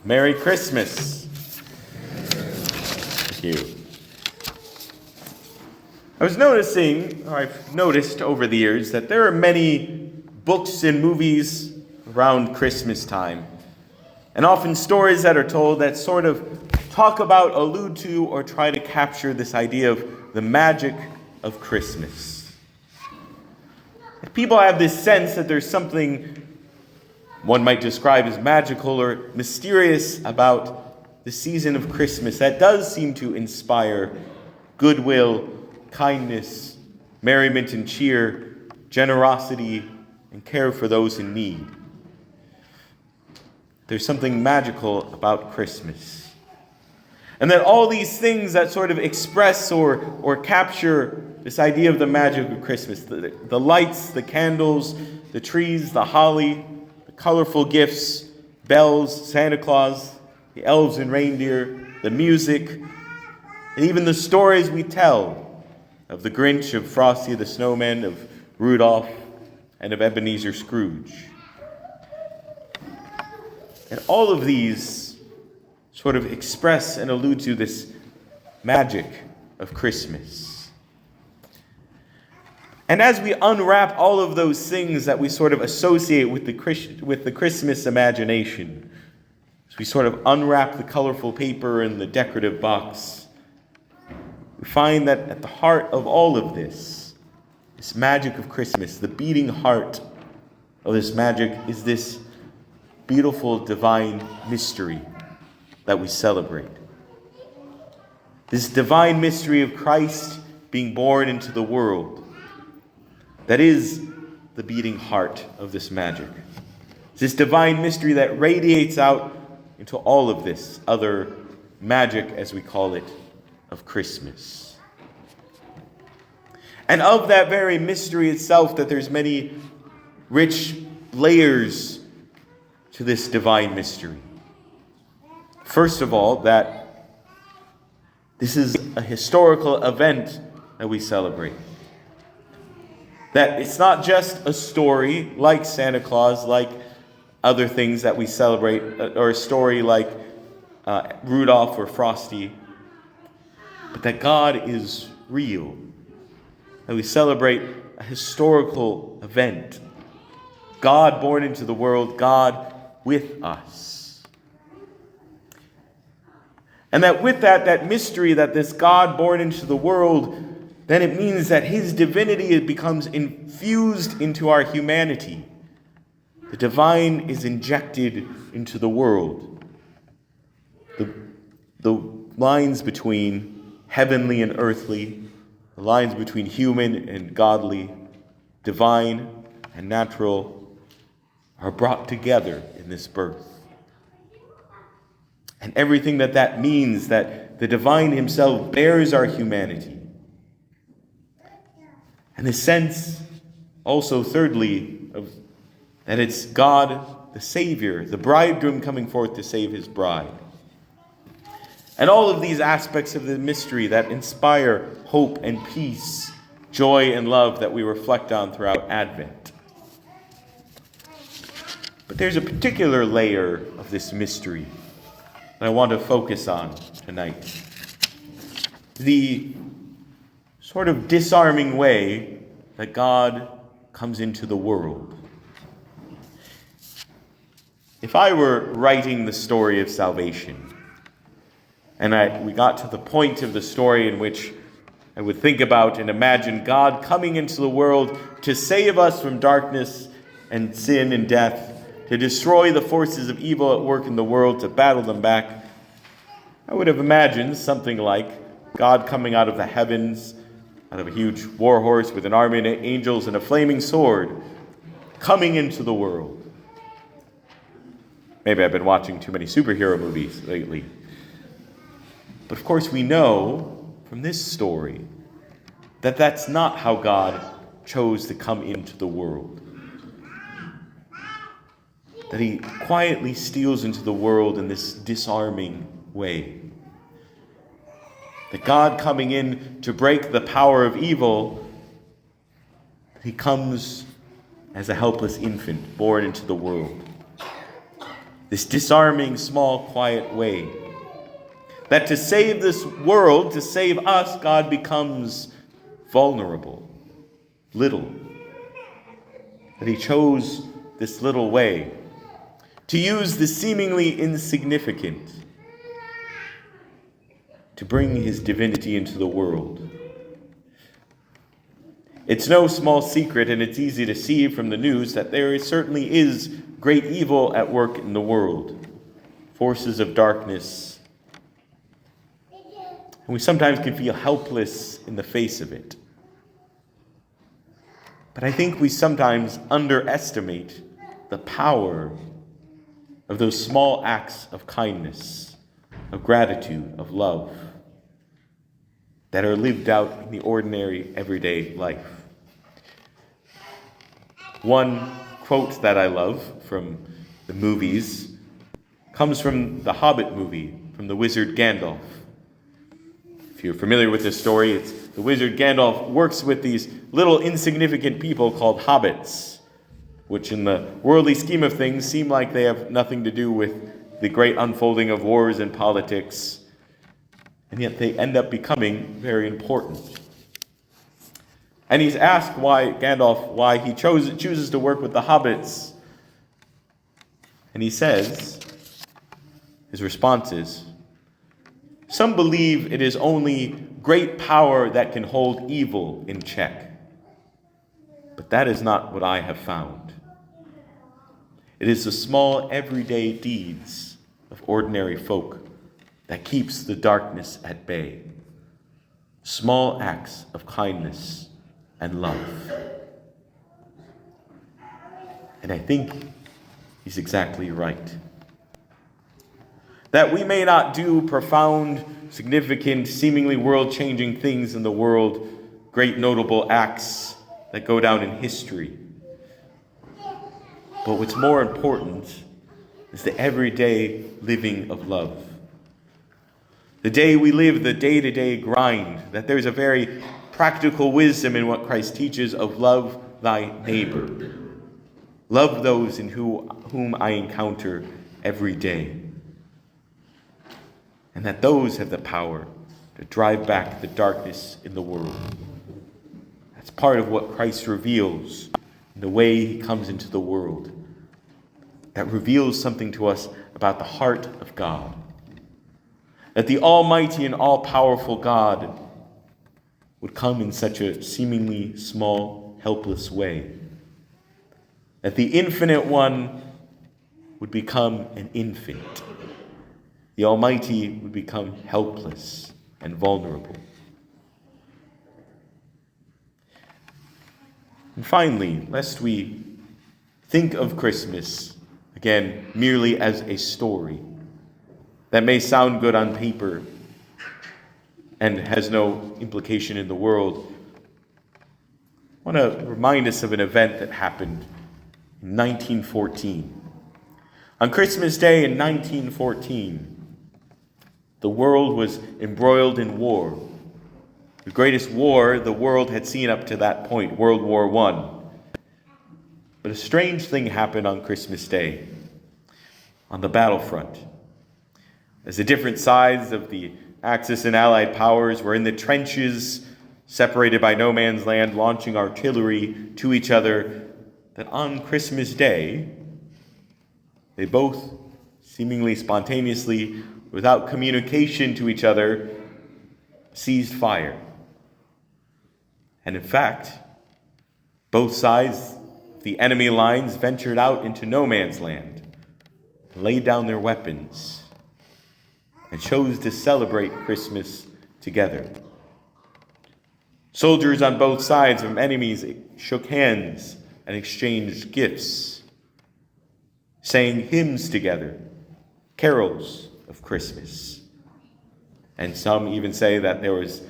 Merry Christmas. Thank you. I've noticed over the years that there are many books and movies around Christmas time, and often stories that are told that sort of talk about, allude to, or try to capture this idea of the magic of Christmas. People have this sense that there's something one might describe as magical or mysterious about the season of Christmas that does seem to inspire goodwill, kindness, merriment and cheer, generosity, and care for those in need. There's something magical about Christmas. And that all these things that sort of express or capture this idea of the magic of Christmas, the lights, the candles, the trees, the holly, the colorful gifts, bells, Santa Claus, the elves and reindeer, the music, and even the stories we tell of the Grinch, of Frosty the Snowman, of Rudolph, and of Ebenezer Scrooge. And all of these sort of express and allude to this magic of Christmas. And as we unwrap all of those things that we sort of associate with the Christmas imagination, as we sort of unwrap the colorful paper and the decorative box, we find that at the heart of all of this magic of Christmas, the beating heart of this magic, is this beautiful divine mystery that we celebrate. This divine mystery of Christ being born into the world. That is the beating heart of this magic. It's this divine mystery that radiates out into all of this other magic, as we call it, of Christmas. And of that very mystery itself, that there's many rich layers to this divine mystery. First of all, that this is a historical event that we celebrate. That it's not just a story like Santa Claus, like other things that we celebrate, or a story like Rudolph or Frosty, but that God is real. That we celebrate a historical event. God born into the world, God with us. And that with that mystery, that this God born into the world, then it means that his divinity becomes infused into our humanity. The divine is injected into the world. The lines between heavenly and earthly, the lines between human and godly, divine and natural, are brought together in this birth. And everything that means, that the divine himself bears our humanity. And the sense also, thirdly, of that it's God, the Savior, the bridegroom coming forth to save his bride. And all of these aspects of the mystery that inspire hope and peace, joy and love that we reflect on throughout Advent. But there's a particular layer of this mystery that I want to focus on tonight. The sort of disarming way that God comes into the world. If I were writing the story of salvation, and we got to the point of the story in which I would think about and imagine God coming into the world to save us from darkness and sin and death, to destroy the forces of evil at work in the world, to battle them back, I would have imagined something like God coming out of the heavens, out of a huge war horse with an army of angels and a flaming sword, coming into the world. Maybe I've been watching too many superhero movies lately. But of course we know from this story that that's not how God chose to come into the world. That he quietly steals into the world in this disarming way. That God coming in to break the power of evil, he comes as a helpless infant born into the world. this disarming, small, quiet way. That to save this world, to save us, God becomes vulnerable, little. That he chose this little way to use the seemingly insignificant to bring his divinity into the world. It's no small secret, and it's easy to see from the news, that there certainly is great evil at work in the world. Forces of darkness. And we sometimes can feel helpless in the face of it. But I think we sometimes underestimate the power of those small acts of kindness, of gratitude, of love, that are lived out in the ordinary, everyday life. One quote that I love from the movies comes from the Hobbit movie, from the wizard Gandalf. If you're familiar with this story, it's the wizard Gandalf works with these little insignificant people called hobbits, which in the worldly scheme of things seem like they have nothing to do with the great unfolding of wars and politics, and yet they end up becoming very important. And he's asked why he chooses to work with the hobbits. And he says, his response is, "Some believe it is only great power that can hold evil in check. But that is not what I have found. It is the small everyday deeds of ordinary folk that keeps the darkness at bay. Small acts of kindness and love." And I think he's exactly right. That we may not do profound, significant, seemingly world-changing things in the world, great notable acts that go down in history. But what's more important is the everyday living of love. The day we live, the day-to-day grind, that there's a very practical wisdom in what Christ teaches of love thy neighbor. Love those in whom I encounter every day. And that those have the power to drive back the darkness in the world. That's part of what Christ reveals in the way he comes into the world. That reveals something to us about the heart of God. That the almighty and all-powerful God would come in such a seemingly small, helpless way. That the infinite one would become an infant. The Almighty would become helpless and vulnerable. And finally, lest we think of Christmas, again, merely as a story that may sound good on paper and has no implication in the world, I want to remind us of an event that happened in 1914. On Christmas Day in 1914, the world was embroiled in war. The greatest war the world had seen up to that point, World War I. But a strange thing happened on Christmas Day, on the battlefront. As the different sides of the Axis and Allied powers were in the trenches, separated by no man's land, launching artillery to each other, that on Christmas Day, they both, seemingly spontaneously, without communication to each other, ceased fire. And in fact, both sides, the enemy lines, ventured out into no man's land, laid down their weapons, and chose to celebrate Christmas together. Soldiers on both sides from enemies shook hands and exchanged gifts, sang hymns together, carols of Christmas. And some even say that there was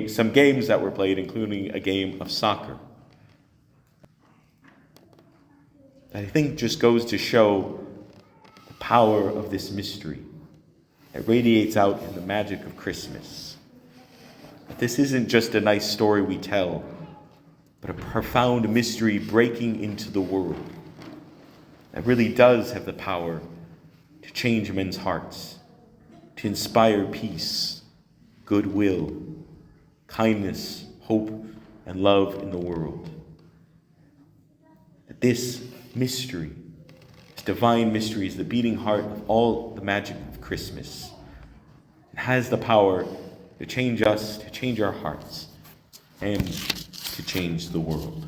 some games that were played, including a game of soccer. That I think just goes to show the power of this mystery. It radiates out in the magic of Christmas. But this isn't just a nice story we tell, but a profound mystery breaking into the world that really does have the power to change men's hearts, to inspire peace, goodwill, kindness, hope, and love in the world. That this mystery, this divine mystery, is the beating heart of all the magic of Christmas. It has the power to change us, to change our hearts, and to change the world.